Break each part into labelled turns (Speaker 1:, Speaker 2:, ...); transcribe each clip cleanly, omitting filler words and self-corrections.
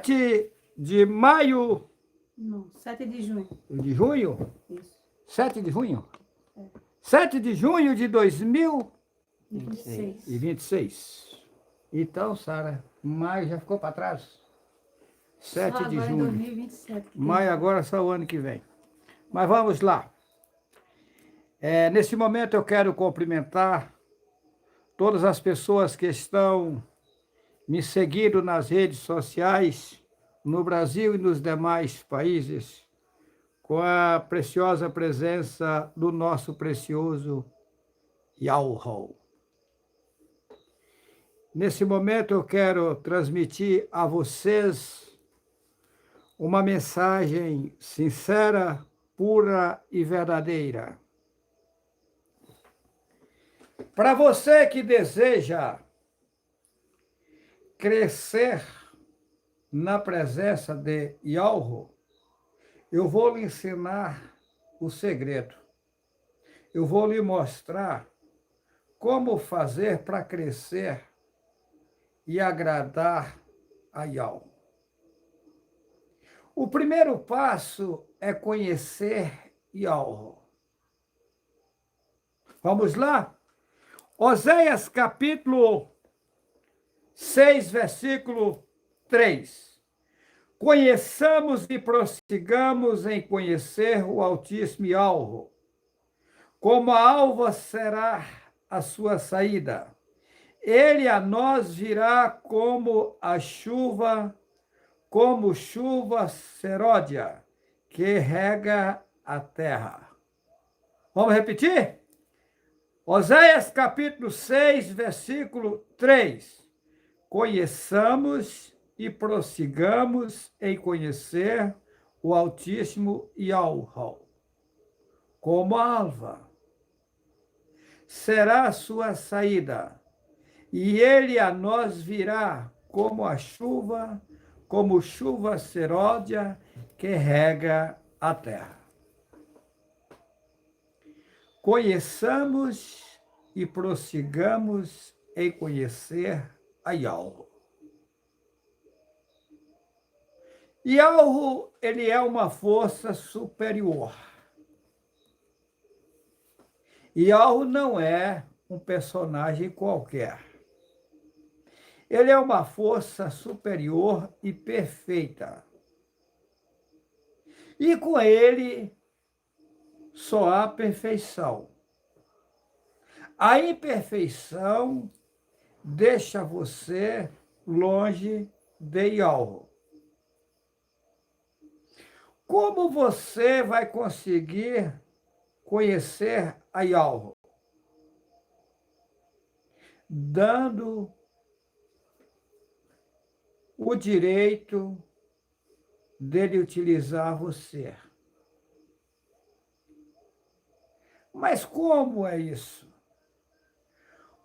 Speaker 1: 7 de maio...
Speaker 2: Não, 7 de junho.
Speaker 1: De junho?
Speaker 2: Isso.
Speaker 1: 7 de junho?
Speaker 2: É.
Speaker 1: 7 de junho de
Speaker 2: 26.
Speaker 1: 2026. Então, Sara, maio já ficou para trás? 7
Speaker 2: Só
Speaker 1: de
Speaker 2: agora
Speaker 1: junho.
Speaker 2: em 2027.
Speaker 1: Maio agora só o ano que vem. Mas vamos lá. Nesse momento eu quero cumprimentar todas as pessoas que estão me seguindo nas redes sociais, no Brasil e nos demais países, com a preciosa presença do nosso precioso Yahoo. Nesse momento eu quero transmitir a vocês uma mensagem sincera, pura e verdadeira. Para você que deseja crescer na presença de Yahoo, eu vou lhe ensinar o segredo. Eu vou lhe mostrar como fazer para crescer e agradar a Yahoo. O primeiro passo é conhecer Yahoo. Vamos lá? Oséias capítulo 6, versículo 3. Conheçamos e prossigamos em conhecer o Altíssimo Yahoo. Como a alva será a sua saída. Ele a nós virá como chuva seródia, que rega a terra. Vamos repetir? Oséias capítulo 6, versículo 3. Conheçamos e prossigamos em conhecer o Altíssimo Yahoo. Como a alva será a sua saída, e ele a nós virá como chuva seródia que rega a terra. Conheçamos e prossigamos em conhecer a Yahoo. Yahoo, ele é uma força superior. Yahoo não é um personagem qualquer. Ele é uma força superior e perfeita. E com ele só há perfeição. A imperfeição deixa você longe de Yahoo. Como você vai conseguir conhecer a Yahoo? Dando o direito dele utilizar você. Mas como é isso?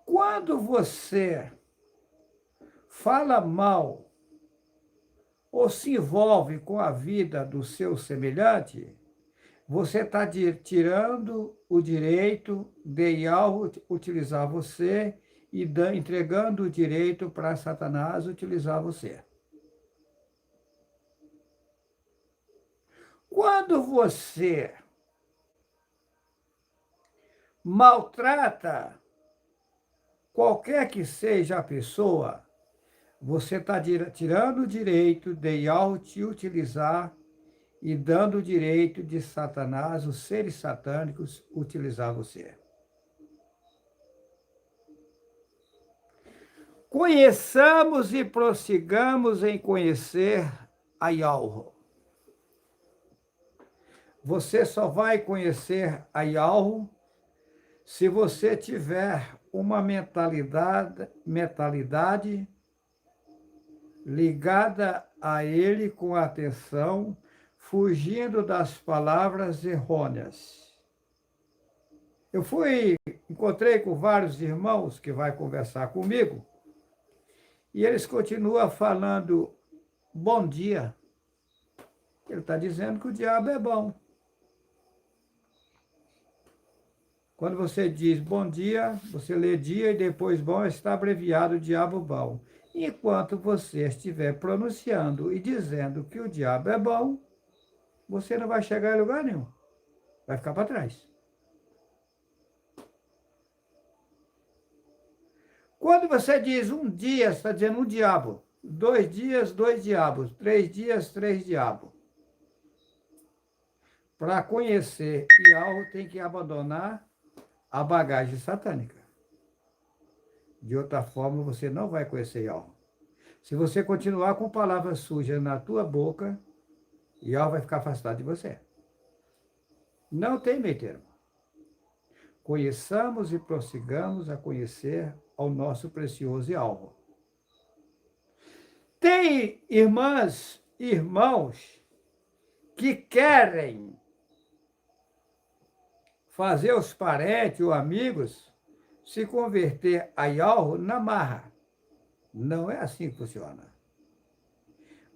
Speaker 1: Quando você fala mal ou se envolve com a vida do seu semelhante, você está tirando o direito de Yahoo utilizar você e entregando o direito para Satanás utilizar você. Quando você maltrata qualquer que seja a pessoa, você está tirando o direito de Yahoo te utilizar e dando o direito de Satanás, os seres satânicos, utilizar você. Conheçamos e prossigamos em conhecer a Yahoo. Você só vai conhecer a Yahoo se você tiver uma mentalidade ligada a ele com atenção, fugindo das palavras errôneas. Eu encontrei com vários irmãos que vai conversar comigo, e eles continuam falando bom dia. Ele está dizendo que o diabo é bom. Quando você diz bom dia, você lê dia e depois bom, está abreviado diabo bom. Enquanto você estiver pronunciando e dizendo que o diabo é bom, você não vai chegar em lugar nenhum. Vai ficar para trás. Quando você diz um dia, você está dizendo um diabo. 2 dias, 2 diabos. 3 dias, 3 diabos. Para conhecer Ialvo, tem que abandonar a bagagem satânica. De outra forma, você não vai conhecer Ialvo. Se você continuar com palavras sujas na tua boca, Ialvo vai ficar afastado de você. Não tem meio termo. Conheçamos e prossigamos a conhecer ao nosso precioso Ialvo. Tem irmãs, irmãos, que querem fazer os parentes ou amigos se converter a Ialvo na marra. Não é assim que funciona.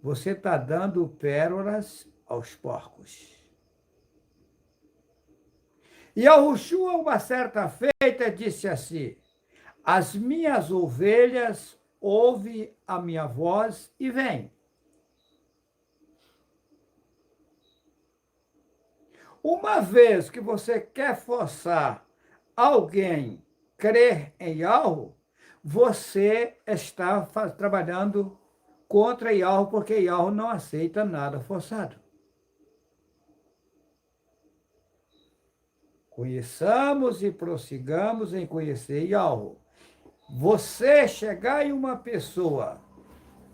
Speaker 1: Você está dando pérolas aos porcos. E Yahushua, uma certa feita, disse assim: as minhas ovelhas ouvem a minha voz e vêm. Uma vez que você quer forçar alguém a crer em algo, você está trabalhando contra Yahweh, porque Yahweh não aceita nada forçado. Conheçamos e prossigamos em conhecer Yahweh. Você chegar em uma pessoa,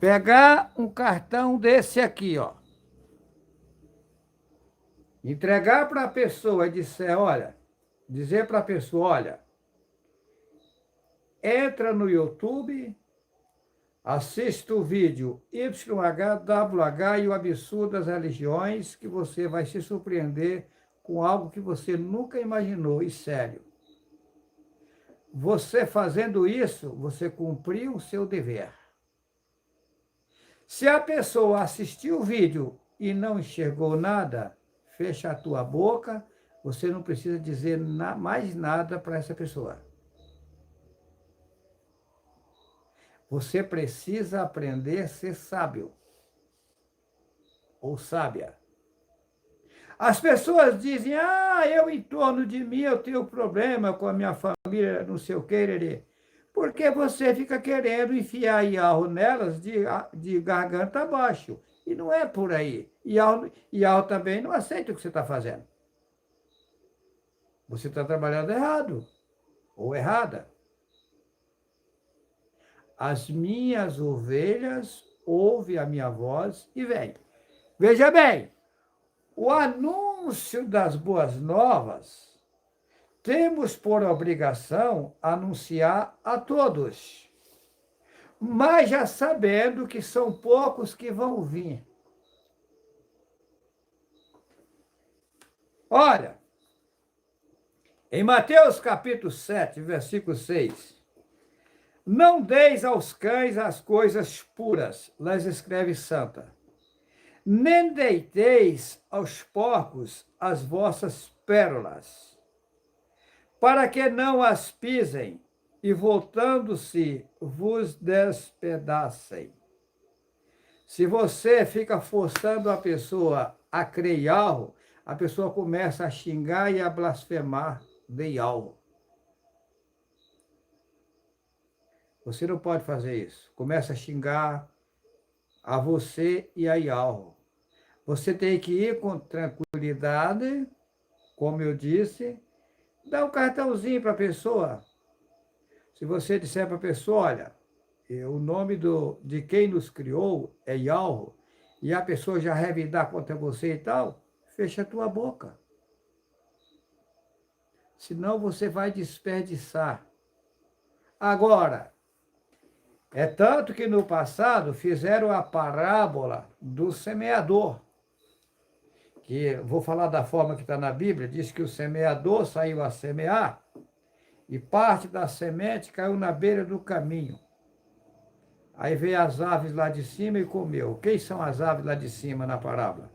Speaker 1: pegar um cartão desse aqui, ó, entregar para a pessoa e dizer para a pessoa, olha, entra no YouTube, assista o vídeo YHWH e o absurdo das religiões, que você vai se surpreender com algo que você nunca imaginou, e sério. Você fazendo isso, você cumpriu o seu dever. Se a pessoa assistiu o vídeo e não enxergou nada, fecha a tua boca, você não precisa dizer mais nada para essa pessoa. Você precisa aprender a ser sábio ou sábia. As pessoas dizem, eu em torno de mim eu tenho problema com a minha família, não sei o que, porque você fica querendo enfiar Yahweh nelas de garganta abaixo. E não é por aí. Yahweh também não aceita o que você está fazendo. Você está trabalhando errado ou errada. As minhas ovelhas ouvem a minha voz e vêm. Veja bem, o anúncio das boas novas, temos por obrigação anunciar a todos, mas já sabendo que são poucos que vão vir. Olha, em Mateus capítulo 7, versículo 6, não deis aos cães as coisas puras, lá escreve santa, nem deiteis aos porcos as vossas pérolas, para que não as pisem e, voltando-se, vos despedacem. Se você fica forçando a pessoa a crer em algo, a pessoa começa a xingar e a blasfemar de algo. Você não pode fazer isso. Começa a xingar a você e a Yahweh. Você tem que ir com tranquilidade, como eu disse, dá um cartãozinho para a pessoa. Se você disser para a pessoa, olha, o nome de quem nos criou é Yahweh, e a pessoa já revidar contra você e tal, fecha a tua boca. Senão você vai desperdiçar. Agora, é tanto que no passado fizeram a parábola do semeador, que vou falar da forma que está na Bíblia, diz que o semeador saiu a semear e parte da semente caiu na beira do caminho. Aí veio as aves lá de cima e comeu. Quem são as aves lá de cima na parábola?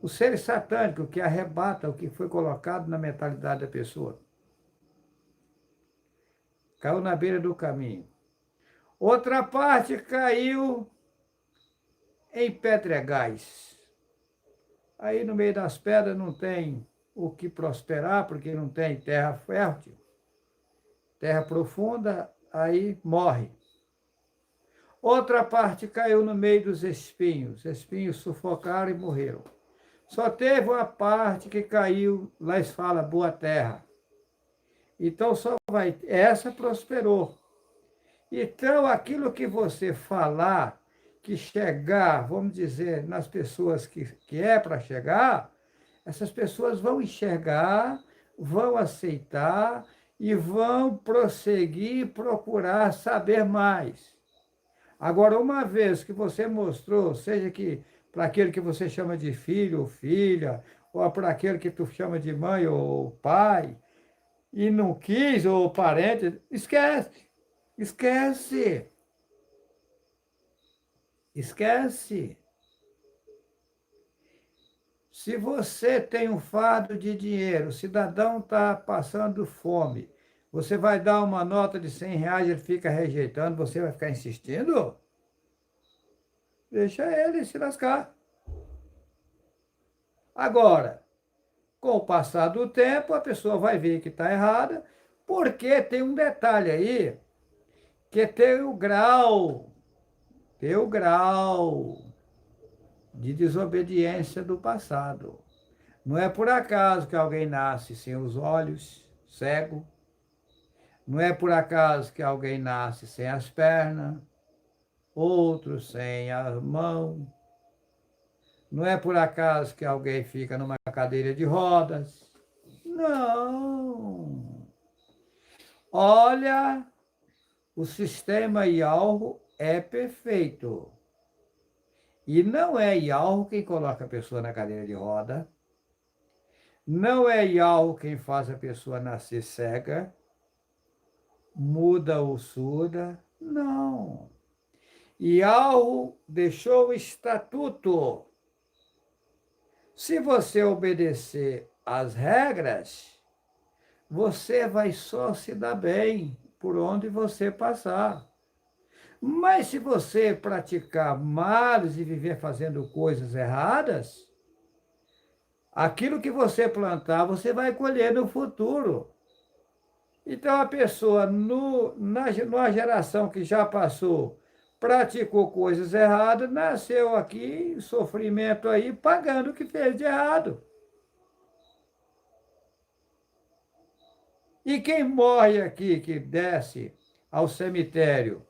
Speaker 1: Os seres satânicos que arrebatam o que foi colocado na mentalidade da pessoa. Caiu na beira do caminho. Outra parte caiu em pedregais. Aí no meio das pedras não tem o que prosperar, porque não tem terra fértil, terra profunda, aí morre. Outra parte caiu no meio dos espinhos. Os espinhos sufocaram e morreram. Só teve uma parte que caiu, lá eles falam, boa terra. Então só vai, essa prosperou. Então aquilo que você falar, que chegar, vamos dizer, nas pessoas que é para chegar, essas pessoas vão enxergar, vão aceitar e vão prosseguir, procurar saber mais. Agora, uma vez que você mostrou, seja que para aquele que você chama de filho ou filha, ou para aquele que tu chama de mãe ou pai, e não quis, ou parente, esquece, esquece, esquece. Se você tem um fardo de dinheiro, o cidadão está passando fome, você vai dar uma nota de R$ 100, ele fica rejeitando, você vai ficar insistindo? Deixa ele se lascar. Agora, com o passar do tempo, a pessoa vai ver que está errada, porque tem um detalhe aí, que tem o grau de desobediência do passado. Não é por acaso que alguém nasce sem os olhos, cego. Não é por acaso que alguém nasce sem as pernas, outros sem as mãos. Não é por acaso que alguém fica numa cadeira de rodas. Não. Olha, o sistema Yalro é perfeito. E não é Yalro quem coloca a pessoa na cadeira de roda. Não é Yalro quem faz a pessoa nascer cega, muda ou surda. Não. Yalro deixou o estatuto. Se você obedecer às regras, você vai só se dar bem por onde você passar. Mas se você praticar males e viver fazendo coisas erradas, aquilo que você plantar, você vai colher no futuro. Então, a pessoa, numa geração que já passou, praticou coisas erradas, nasceu aqui em sofrimento aí, pagando o que fez de errado. E quem morre aqui, que desce ao cemitério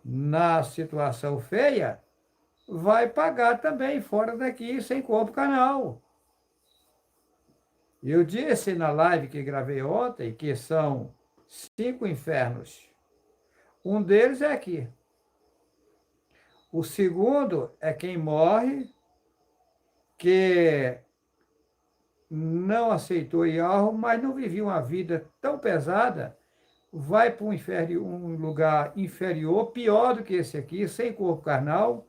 Speaker 1: na situação feia, vai pagar também fora daqui, sem corpo canal. Eu disse na live que gravei ontem que são 5 infernos. Um deles é aqui. O segundo é quem morre, que não aceitou Yahweh, mas não vivia uma vida tão pesada, vai para um lugar inferior, pior do que esse aqui, sem corpo carnal,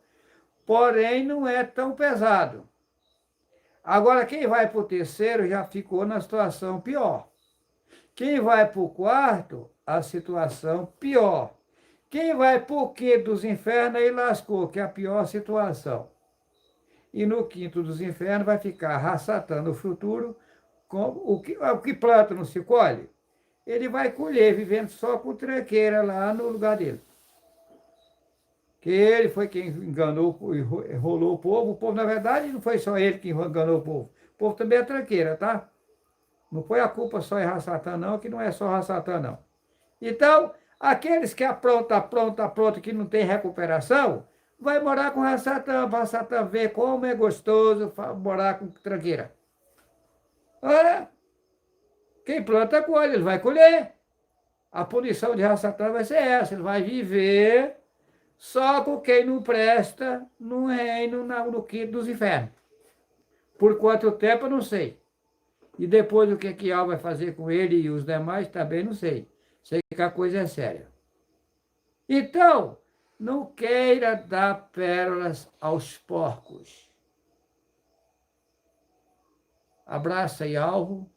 Speaker 1: porém não é tão pesado. Agora, quem vai para o terceiro já ficou na situação pior. Quem vai para o quarto, a situação pior. Quem vai para o quinto dos infernos, aí lascou, que é a pior situação. E no quinto dos infernos vai ficar raçatando o futuro, com o que planta não se colhe, ele vai colher, vivendo só com tranqueira lá no lugar dele. Que ele foi quem enganou, enrolou o povo, na verdade, não foi só ele que enganou o povo também é tranqueira, tá? Não foi a culpa só em Rassatã, não, que não é só Rassatã, não. Então, aqueles que apronta, que não tem recuperação, vai morar com Rassatã, para Rassatã ver como é gostoso morar com tranqueira. Olha, quem planta colhe, ele vai colher. A punição de Rassatã vai ser essa, ele vai viver só com quem não presta no reino, no quinto dos infernos. Por quanto tempo, eu não sei. E depois o que Al vai fazer com ele e os demais, também não sei. Sei que a coisa é séria. Então, não queira dar pérolas aos porcos. Abraça Yalro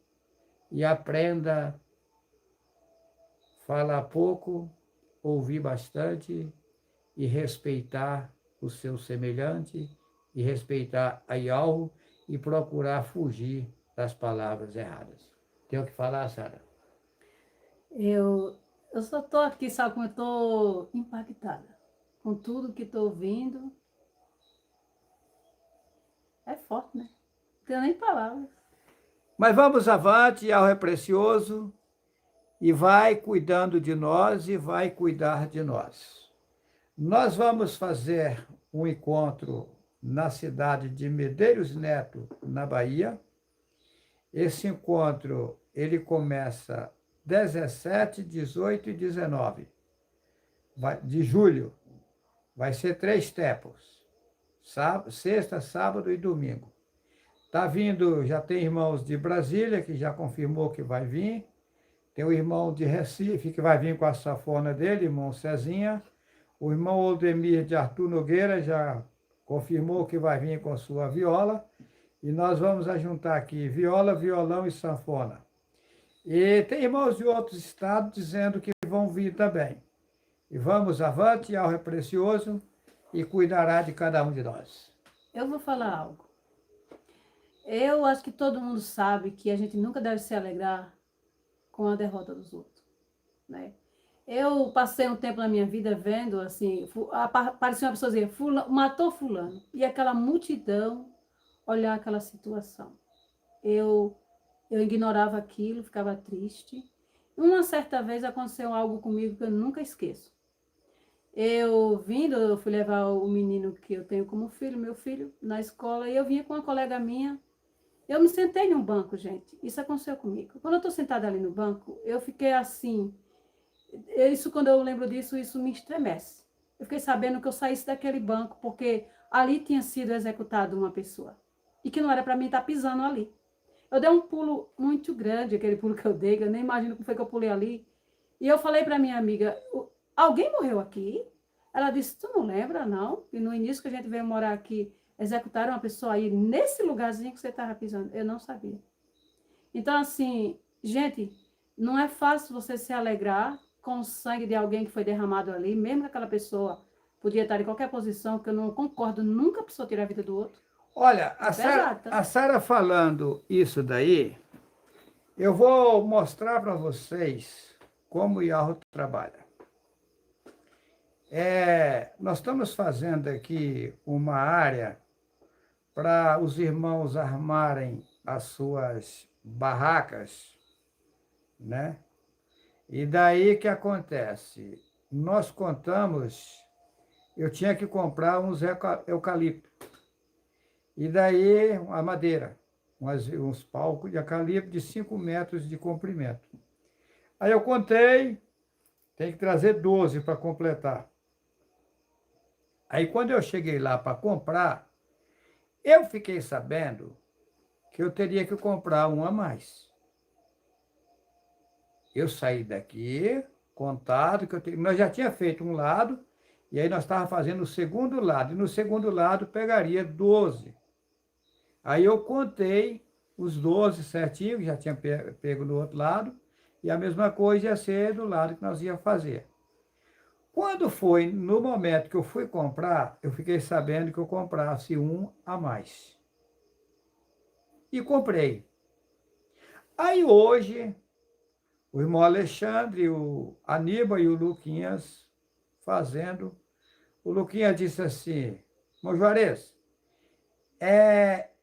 Speaker 1: e aprenda a falar pouco, ouvir bastante e respeitar o seu semelhante, e respeitar a Yahweh e procurar fugir das palavras erradas. Tem o que falar, Sara?
Speaker 2: Eu só estou aqui, sabe como eu estou impactada com tudo que estou ouvindo. É forte, né? Não tenho nem palavras.
Speaker 1: Mas vamos avante, Yahweh é precioso, e vai cuidando de nós e vai cuidar de nós. Nós vamos fazer um encontro na cidade de Medeiros Neto, na Bahia. Esse encontro, ele começa 17, 18 e 19 de julho. Vai ser 3 tempos, sexta, sábado e domingo. Tá vindo, já tem irmãos de Brasília, que já confirmou que vai vir. Tem o irmão de Recife, que vai vir com a sanfona dele, irmão Cezinha. O irmão Oldemir de Arthur Nogueira já confirmou que vai vir com sua viola. E nós vamos ajuntar aqui viola, violão e sanfona. E tem irmãos de outros estados dizendo que vão vir também. E vamos avante, Yahweh é precioso e cuidará de cada um de nós.
Speaker 2: Eu vou falar algo. Eu acho que todo mundo sabe que a gente nunca deve se alegrar com a derrota dos outros, né? Eu passei um tempo na minha vida vendo, assim, aparecia uma pessoa dizendo, matou fulano, e aquela multidão olhar aquela situação. Eu ignorava aquilo, ficava triste. Uma certa vez aconteceu algo comigo que eu nunca esqueço. Eu fui levar o menino que eu tenho como filho, meu filho, na escola, e eu vinha com uma colega minha. Eu me sentei num banco, gente. Isso aconteceu comigo. Quando eu estou sentada ali no banco, eu fiquei assim. Quando eu lembro disso, isso me estremece. Eu fiquei sabendo que eu saísse daquele banco, porque ali tinha sido executada uma pessoa. E que não era para mim estar pisando ali. Eu dei um pulo muito grande, aquele pulo que eu dei, que eu nem imagino como foi que eu pulei ali. E eu falei para minha amiga, alguém morreu aqui? Ela disse, tu não lembra, não? E no início que a gente veio morar aqui, executaram uma pessoa aí nesse lugarzinho que você estava pisando. Eu não sabia. Então, assim, gente, não é fácil você se alegrar com o sangue de alguém que foi derramado ali, mesmo que aquela pessoa podia estar em qualquer posição, que eu não concordo nunca a pessoa tirar a vida do outro.
Speaker 1: Olha,
Speaker 2: Pesado,
Speaker 1: a Sara falando isso daí, eu vou mostrar para vocês como o Yahweh trabalha. Nós estamos fazendo aqui uma área para os irmãos armarem as suas barracas, né? E daí que acontece? Nós contamos, eu tinha que comprar uns eucalipto. E daí a madeira, uns palcos de eucalipto de 5 metros de comprimento. Aí eu contei, tem que trazer 12 para completar. Aí quando eu cheguei lá para comprar, eu fiquei sabendo que eu teria que comprar um a mais. Eu saí daqui, contado, nós já tinha feito um lado, e aí nós estávamos fazendo o segundo lado, e no segundo lado pegaria 12. Aí eu contei os 12 certinho, que já tinha pego do outro lado, e a mesma coisa ia ser do lado que nós ia fazer. Quando foi no momento que eu fui comprar, eu fiquei sabendo que eu comprasse um a mais. E comprei. Aí hoje, o irmão Alexandre, o Aníbal e o Luquinhas fazendo. O Luquinhas disse assim, irmão Juarez,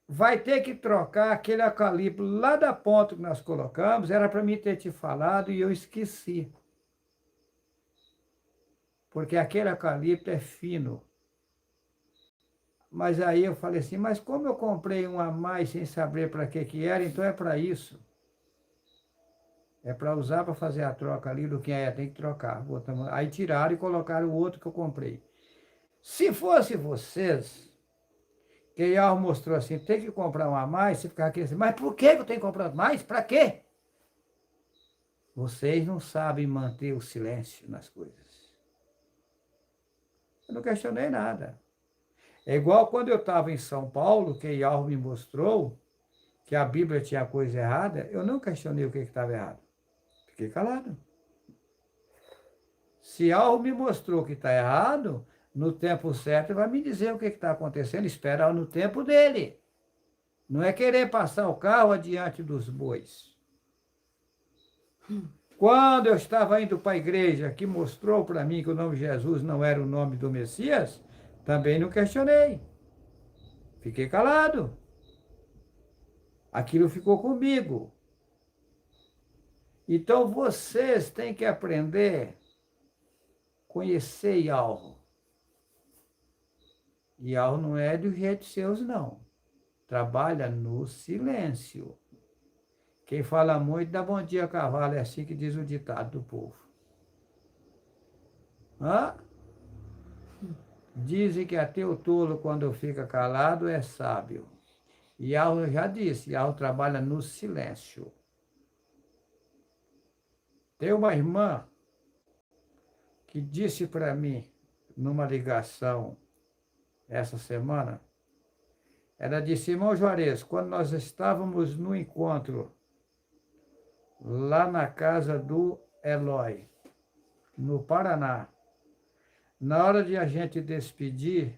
Speaker 1: vai ter que trocar aquele eucalipto lá da ponta que nós colocamos, era para mim ter te falado e eu esqueci. Porque aquele eucalipto é fino. Mas aí eu falei assim, mas como eu comprei um a mais sem saber para que era, então é para isso. É para usar para fazer a troca ali do que tem que trocar. Aí tiraram e colocaram o outro que eu comprei. Se fosse vocês, que Yahweh mostrou assim, tem que comprar um a mais, você ficar aqui assim, mas por que eu tenho que comprar mais? Para quê? Vocês não sabem manter o silêncio nas coisas. Eu não questionei nada. É igual quando eu estava em São Paulo, que Yahweh me mostrou que a Bíblia tinha coisa errada, eu não questionei o que estava errado. Fiquei calado. Se Yahweh me mostrou que está errado, no tempo certo, ele vai me dizer o que está acontecendo, esperar no tempo dele. Não é querer passar o carro adiante dos bois. Quando eu estava indo para a igreja, que mostrou para mim que o nome Jesus não era o nome do Messias, também não questionei. Fiquei calado. Aquilo ficou comigo. Então vocês têm que aprender a conhecer Yahweh. Yahweh não é do jeito seus, não. Trabalha no silêncio. Quem fala muito dá bom dia, cavalo, é assim que diz o ditado do povo. Hã? Dizem que até o tolo, quando fica calado, é sábio. Yahweh já disse, Yahweh trabalha no silêncio. Tem uma irmã que disse para mim, numa ligação essa semana, ela disse, irmão Juarez, quando nós estávamos no encontro lá na casa do Eloy, no Paraná, na hora de a gente despedir,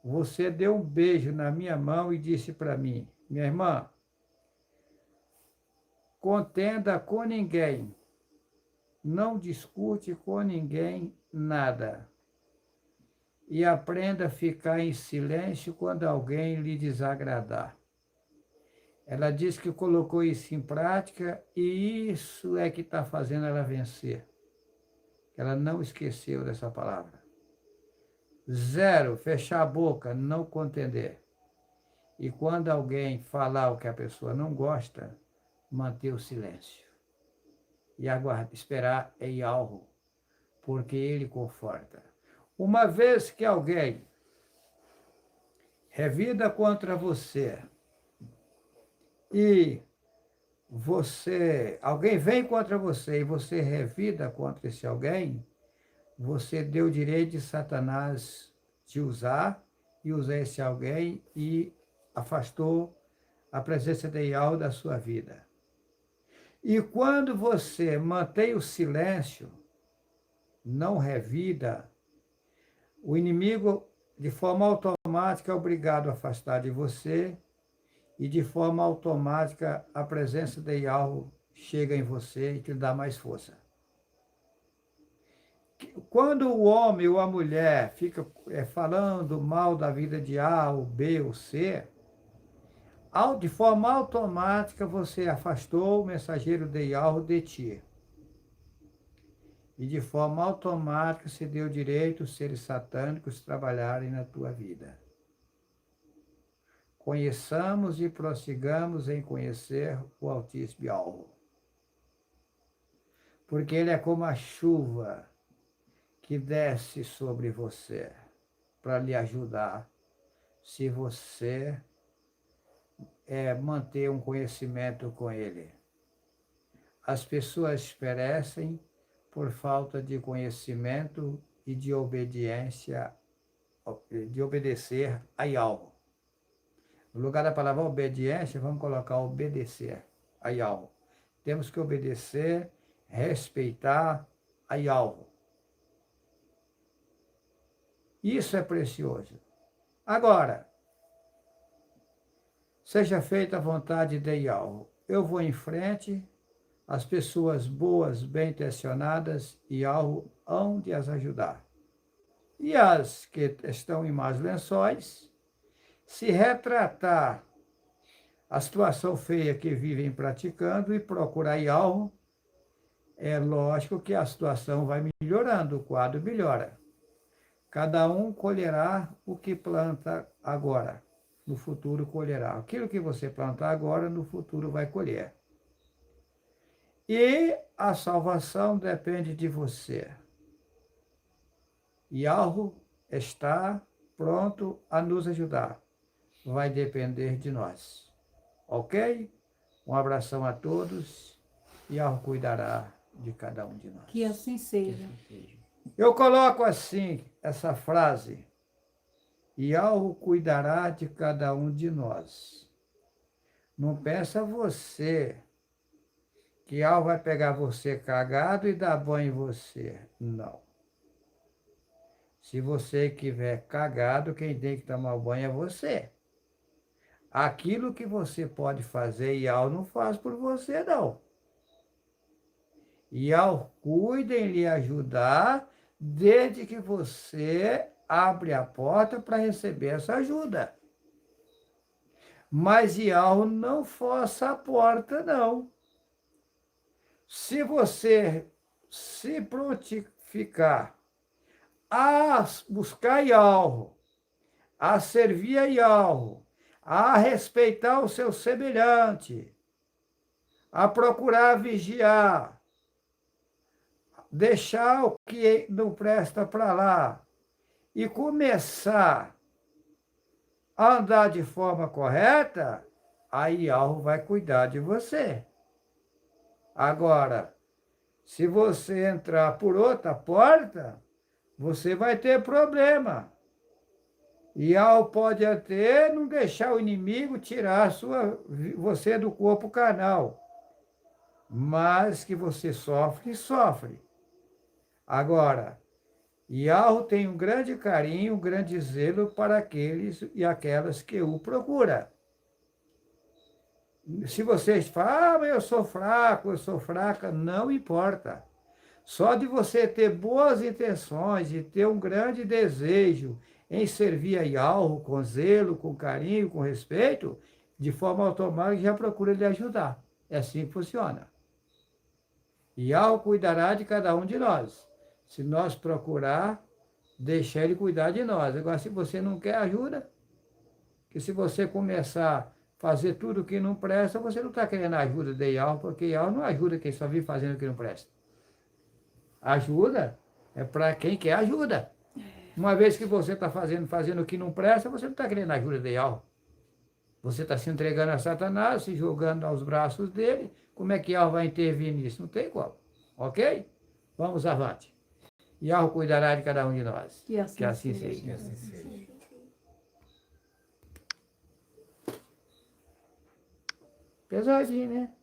Speaker 1: você deu um beijo na minha mão e disse para mim, minha irmã, contenda com ninguém, não discute com ninguém nada. E aprenda a ficar em silêncio quando alguém lhe desagradar. Ela disse que colocou isso em prática e isso é que está fazendo ela vencer. Ela não esqueceu dessa palavra. 0, fechar a boca, não contender. E quando alguém falar o que a pessoa não gosta, manter o silêncio. E aguardar, esperar em algo, porque ele conforta. Uma vez que alguém revida contra você e alguém vem contra você e você revida contra esse alguém, você deu o direito de Satanás te usar e usar esse alguém e afastou a presença de Yahweh da sua vida. E quando você mantém o silêncio, não revida, o inimigo, de forma automática, é obrigado a afastar de você e, de forma automática, a presença de Yahweh chega em você e te dá mais força. Quando o homem ou a mulher fica falando mal da vida de A, ou B ou C, de forma automática você afastou o mensageiro de Yahweh de ti. E de forma automática se deu direito os seres satânicos trabalharem na tua vida. Conheçamos e prossigamos em conhecer o Altíssimo Yahweh. Porque ele é como a chuva que desce sobre você para lhe ajudar, se você manter um conhecimento com ele. As pessoas perecem por falta de conhecimento e de obediência, de obedecer a Yahweh. No lugar da palavra obediência, vamos colocar obedecer a Yahweh. Temos que obedecer, respeitar a Yahweh. Isso é precioso. Agora, seja feita a vontade de Yahweh. Eu vou em frente, as pessoas boas, bem intencionadas, Yahweh hão de as ajudar. E as que estão em más lençóis, se retratar a situação feia que vivem praticando e procurar Yahweh, é lógico que a situação vai melhorando, o quadro melhora. Cada um colherá o que planta agora, no futuro colherá. Aquilo que você plantar agora, no futuro vai colher. E a salvação depende de você. Yahweh está pronto a nos ajudar. Vai depender de nós. Ok? Um abração a todos. Yahweh cuidará de cada um de nós.
Speaker 2: Que assim seja.
Speaker 1: Que assim seja. Eu coloco assim essa frase. Yahweh cuidará de cada um de nós. Não pensa você que Yahweh vai pegar você cagado e dar banho em você. Não. Se você tiver cagado, quem tem que tomar o banho é você. Aquilo que você pode fazer, Ial não faz por você, não. Ial cuida em lhe ajudar, desde que você abre a porta para receber essa ajuda. Mas Ial não força a porta, não. Se você se prontificar a buscar Ial, a servir a Ial, a respeitar o seu semelhante, a procurar vigiar, deixar o que não presta para lá e começar a andar de forma correta, aí algo vai cuidar de você. Agora, se você entrar por outra porta, você vai ter problema. E algo pode até não deixar o inimigo tirar você do corpo carnal, mas que você sofre, sofre. Agora, Yahweh tem um grande carinho, um grande zelo para aqueles e aquelas que o procuram. Se vocês falam, mas eu sou fraca, não importa. Só de você ter boas intenções e ter um grande desejo em servir a Yahweh com zelo, com carinho, com respeito, de forma automática já procura lhe ajudar. É assim que funciona. Yahweh cuidará de cada um de nós. Se nós procurar, deixar ele cuidar de nós. Agora, se você não quer ajuda, que se você começar a fazer tudo que não presta, você não está querendo ajuda de Yahweh, porque Yahweh não ajuda quem só vive fazendo o que não presta. Ajuda é para quem quer ajuda. Uma vez que você está fazendo o que não presta, você não está querendo ajuda de Yahweh. Você está se entregando a Satanás, se jogando aos braços dele. Como é que Yahweh vai intervir nisso? Não tem como. Ok? Vamos avante. Yahweh cuidará de cada um de nós.
Speaker 2: Que assim
Speaker 1: seja.
Speaker 3: Que assim seja.
Speaker 1: Pesadinho, né?